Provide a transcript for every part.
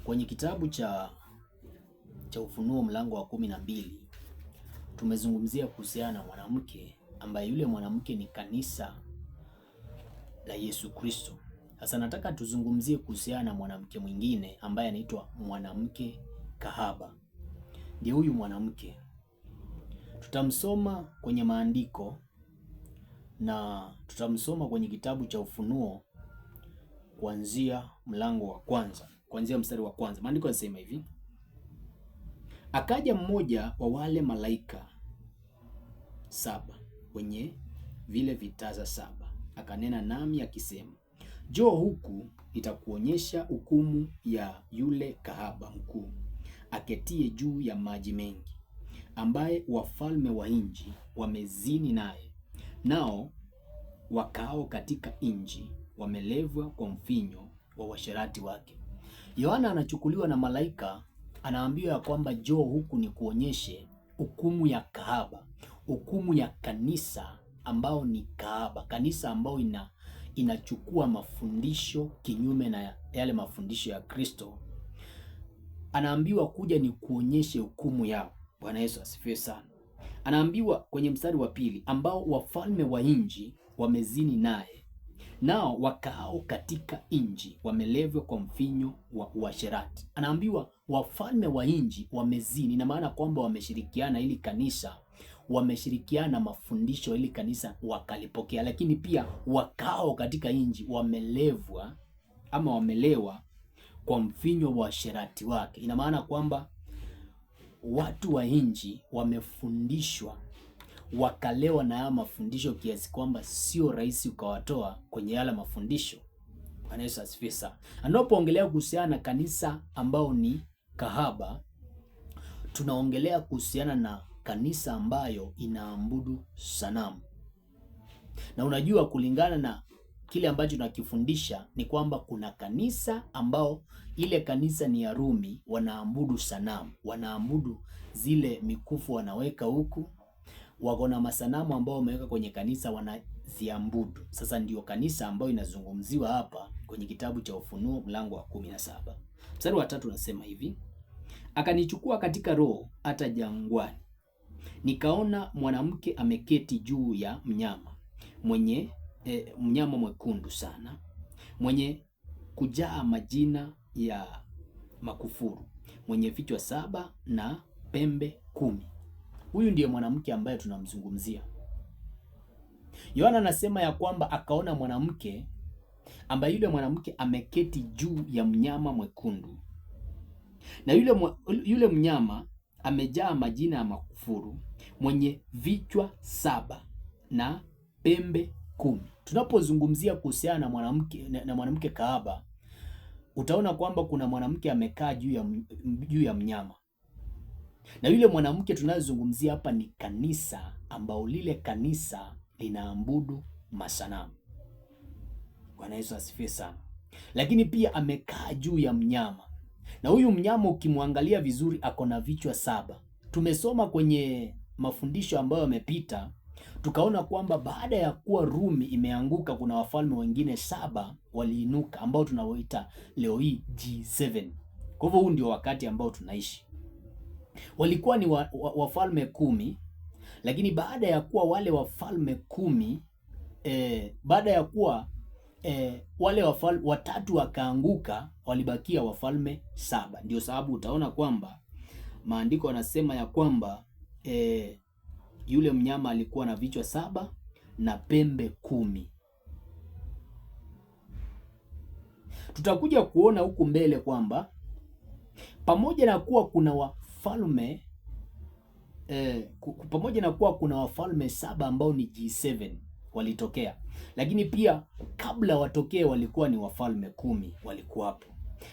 Kwenye kitabu cha Ufunuo mlango wa 12 tumezungumzia kuhusiana na mwanamke ambaye yule mwanamke ni kanisa la Yesu Kristo. Sasa nataka tuzungumzie kuhusiana na mwanamke mwingine ambaye anaitwa mwanamke kahaba. Ndiye huyu mwanamke. Tutamsoma kwenye maandiko na tutamsoma kwenye kitabu cha Ufunuo kuanzia mlango wa kwanza, kuanzia mstari wa kwanza. Maandiko yanasema hivi: akaja mmoja wa wale malaika 7 wenye vile vitaza 7, akanena nami akisema, njoo huku nitakuonyesha hukumu ya yule kahaba mkuu aketie juu ya maji mengi, ambaye wafalme wa nchi wamezini naye, nao wakao katika nchi wamelevwa kwa mvinyo wa uasherati wake. Yohana anachukuliwa na malaika, anaambiwa ya kwamba njoo huku ni kuonyeshe hukumu ya kahaba, hukumu ya kanisa ambao ni kahaba, kanisa ambao inachukua mafundisho kinyume na yale mafundisho ya Kristo. Anaambiwa kuja ni kuonyeshe hukumu yao. Bwana Yesu asifiwe sana. Anaambiwa kwenye mstari wa 2, ambao wafalme wa nchi wamezini naye, nao wakao katika nchi wamelevwa kwa mvinyo wa uasherati. Anaambiwa wafalme wa nchi wamezini, na maana kwamba wameshirikiana ili kanisa, wameshirikiana mafundisho ili kanisa wakalipokea, lakini pia wakao katika nchi wamelevwa ama wamelewa kwa mvinyo wa uasherati wake. Ina maana kwamba watu wa nchi wamefundishwa wakalewa na haya mafundisho kiasi kwamba sio rahisi ukawatoa kwenye yale mafundisho. Bwana Yesu asifiwe sana. Anapoongelea kuhusiana na kanisa ambao ni kahaba, tunaongelea kuhusiana na kanisa ambayo inaabudu sanamu. Na unajua, kulingana na kile ambacho tunakifundisha ni kwamba kuna kanisa ambao ile kanisa ni ya Rumi, wanaabudu sanamu, wanaabudu zile mikufu wanaweka huku, wako na masanamu ambao wameweka kwenye kanisa wanaziabudu. Sasa ndio kanisa ambayo inazungumziwa hapa kwenye kitabu cha Ufunuo mlango wa 17. Mstari wa 3 unasema hivi: akanichukua katika roho hata jangwani, nikaona mwanamke ameketi juu ya mnyama mwenye mnyama mwekundu sana, mwenye kujaa majina ya makufuru, mwenye vichwa 7 na pembe 10. Huyu ndiye mwanamke ambaye tunamzungumzia. Yohana anasema ya kwamba akaona mwanamke ambaye yule mwanamke ameketi juu ya mnyama mwekundu, na yule mnyama amejaa majina ya makufuru, mwenye vichwa 7 na pembe 10. Tunapozungumzia kuhusiana na mwanamke kahaba, utaona kwamba kuna mwanamke amekaa juu ya mnyama, na yule mwanamke tunayozungumzia hapa ni kanisa ambao lile kanisa linaabudu masanamu. Bwana Yesu asifiwe sana. Lakini pia amekaa juu ya mnyama, na huyu mnyama ukimwangalia vizuri ako na vichwa 7. Tumesoma kwenye mafundisho ambayo yamepita, tukaona kwamba baada ya kuwa Rumi imeanguka, kuna wafalme wengine 7 waliinuka ambao tunaoita leo hii G7. Kwa hivyo huu ndio wakati ambao tunaishi. Walikuwa ni wafalme 10, lakini baada ya kuwa wale wafalme 10 baada ya kuwa wale wafalme watatu wakaanguka, walibakia wafalme 7. Ndio sababu utaona kwamba maandiko yanasema ya kwamba yule mnyama alikuwa na vichwa 7 na pembe 10. Tutakuja kuona huku mbele kwamba pamoja na kuwa kuna wafalme pamoja na kuwa kuna wafalme 7 ambao ni G7 walitokea, lakini pia kabla watokee walikuwa ni wafalme 10 walikuwa hapo.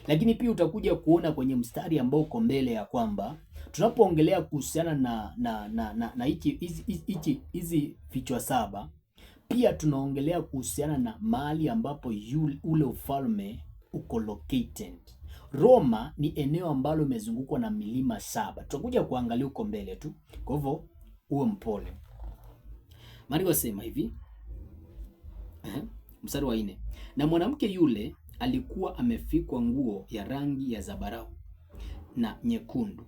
Lakini pia utakuja kuona kwenye mstari ambao uko mbele ya kwamba tunapoongelea kuhusiana na hizi vichwa 7, pia tunaongelea kuhusiana na mahali ambapo ule ufalme uko located. Roma ni eneo ambalo imezungukwa na milima 7. Tutakuja kuangalia huko mbele tu, kwa hivyo uwe mpole. Maandiko yanasema hivi, mstari wa 4, na mwanamke yule alikuwa amefikwa nguo ya rangi ya zambarau na nyekundu,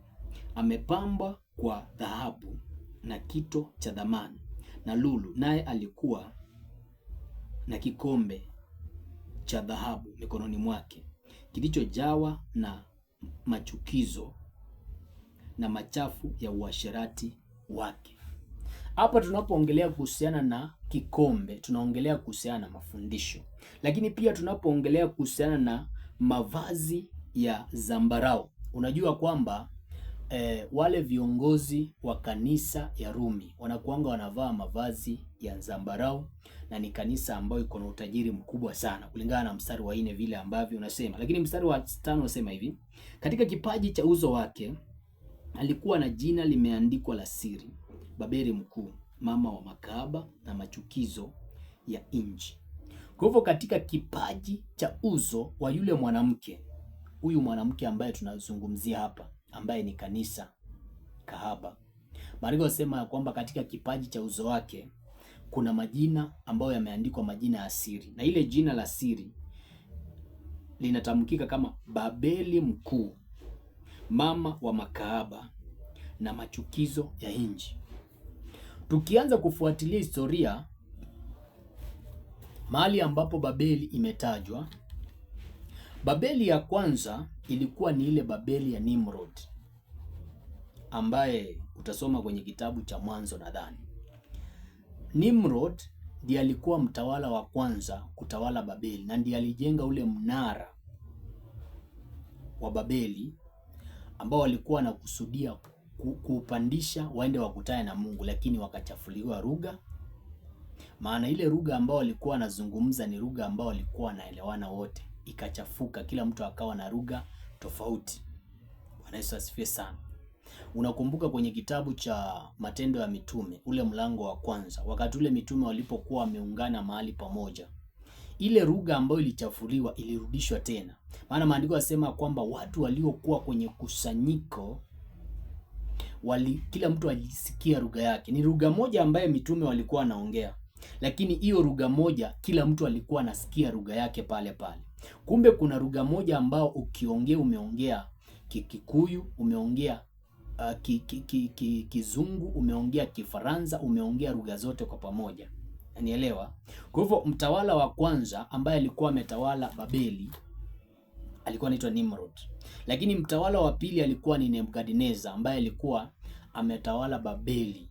amepambwa kwa dhahabu na kito cha thamani na lulu, naye alikuwa na kikombe cha dhahabu mikononi mwake kilichojawa na machukizo na machafu ya uasherati wake. Hapa tunapoongelea kuhusiana na kikombe, tunaongelea kuhusiana na mafundisho, lakini pia tunapoongelea kuhusiana na mavazi ya zambarau, unajua kwamba wale viongozi wa kanisa ya Rumi wanakuanga wanavaa mavazi ya zambarau, na ni kanisa ambayo iko na utajiri mkubwa sana kulingana na mstari wa 4 vile ambavyo unasema. Lakini mstari wa 5 unasema hivi: katika kipaji cha uso wake alikuwa na jina limeandikwa la siri, Babeli mkuu, mama wa makahaba na machukizo ya nchi. Kwa hivyo katika kipaji cha uso wa yule mwanamke, huyu mwanamke ambaye tunazungumzia hapa, ambaye ni kanisa kahaba, Maandiko yanasema ya kwamba katika kipaji cha uso wake kuna majina ambayo yameandikwa, majina ya siri, na ile jina la siri linatamkika kama Babeli mkuu, mama wa makahaba na machukizo ya nchi. Tukianza kufuatilia historia, mahali ambapo Babeli imetajwa, Babeli ya kwanza ilikuwa ni ile Babeli ya Nimrod, ambaye utasoma kwenye kitabu cha Mwanzo nadhani. Nimrod ndiye alikuwa mtawala wa kwanza kutawala Babeli, na ndiye alijenga ule mnara wa Babeli ambao walikuwa wanakusudia kuupandisha waende wakutane na Mungu, lakini wakachafuliwa lugha. Maana ile lugha ambao walikuwa wanazungumza ni lugha ambao walikuwa wanaelewana wote, ikachafuka, kila mtu akawa na lugha tofauti. Bwana Yesu asifiwe sana. Unakumbuka kwenye kitabu cha Matendo ya Mitume ule mlango wa kwanza, wakati ule mitume walipokuwa wameungana mahali pamoja, ile lugha ambayo ilichafuliwa ilirudishwa tena. Maana maandiko yanasema kwamba watu waliokuwa kwenye kusanyiko kila mtu alisikia lugha yake. Ni lugha moja ambayo mitume walikuwa wanaongea, lakini hiyo lugha moja kila mtu alikuwa anasikia lugha yake pale pale. Kumbe kuna lugha moja ambao ukiongea, umeongea Kikuyu, umeongea Kizungu, umeongea Kifaransa, umeongea lugha zote kwa pamoja. Unielewa? Kwa hivyo mtawala wa kwanza ambaye alikuwa ametawala Babeli alikuwa anaitwa Nimrod. Lakini mtawala wa pili alikuwa ni Nebukadneza ambaye alikuwa ametawala Babeli.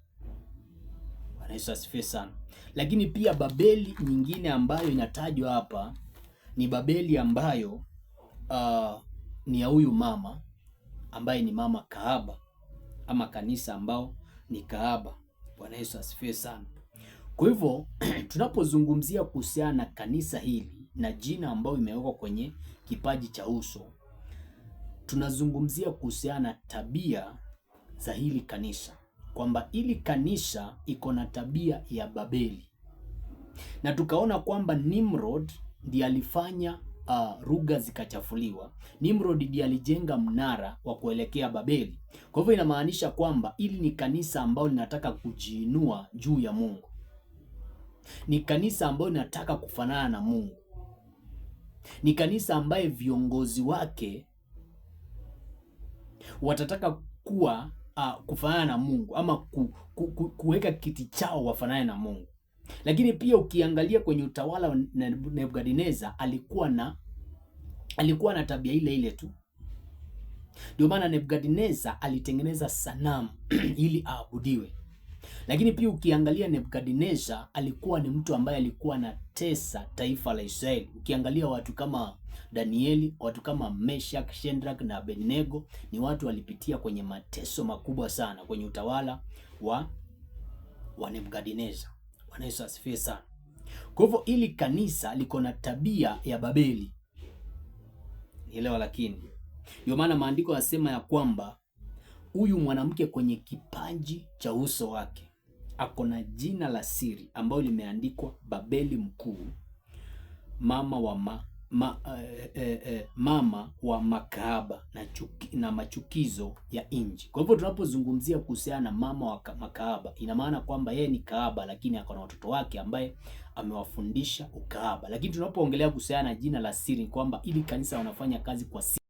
Bwana Yesu asifiwe sana. Lakini pia Babeli nyingine ambayo inatajwa hapa ni Babeli ambayo ni ya huyu mama ambaye ni mama kahaba, ama kanisa ambao ni kahaba. Bwana Yesu asifiwe sana. Kwa hivyo tunapozungumzia kuhusiana na kanisa hili na jina ambayo imewekwa kwenye kipaji cha uso, tunazungumzia kuhusiana na tabia za hili kanisa, kwamba hili kanisa iko na tabia ya Babeli, na tukaona kwamba Nimrod ndiye alifanya lugha zikachafuliwa. Nimrod ndiye alijenga mnara wa kuelekea Babeli. Kwa hivyo inamaanisha kwamba hili ni kanisa ambalo linataka kujiinua juu ya Mungu, ni kanisa ambalo linataka kufanana na Mungu, ni kanisa ambaye viongozi wake watataka kuwa kufanana na Mungu, ama kuweka kiti chao wafanane na Mungu. Lakini pia ukiangalia kwenye utawala wa Nebukadneza alikuwa na tabia ile ile tu. Ndio maana Nebukadneza alitengeneza sanamu ili aabudiwe. Lakini pia ukiangalia Nebukadneza alikuwa ni mtu ambaye alikuwa anatesa taifa la Israeli. Ukiangalia watu kama Danieli, watu kama Meshach, Shadrach na Abednego ni watu walipitia kwenye mateso makubwa sana kwenye utawala wa Nebukadneza. Bwana Yesu asifiwe sana. Kwa hivyo ili kanisa liko na tabia ya Babeli. Nielewa? Lakini ndio maana maandiko yanasema ya kwamba huyu mwanamke kwenye kipaji cha uso wake ako na jina la siri ambalo limeandikwa Babeli mkuu, mama wa mama wa makahaba na machukizo ya nchi. Kwa hivyo tunapozungumzia kuhusiana na mama wa makahaba, ina maana kwamba yeye ni kahaba lakini ako na watoto wake ambaye amewafundisha ukahaba. Lakini tunapoongelea kuhusiana na jina la siri kwamba ili kanisa wanafanya kazi kwa siri.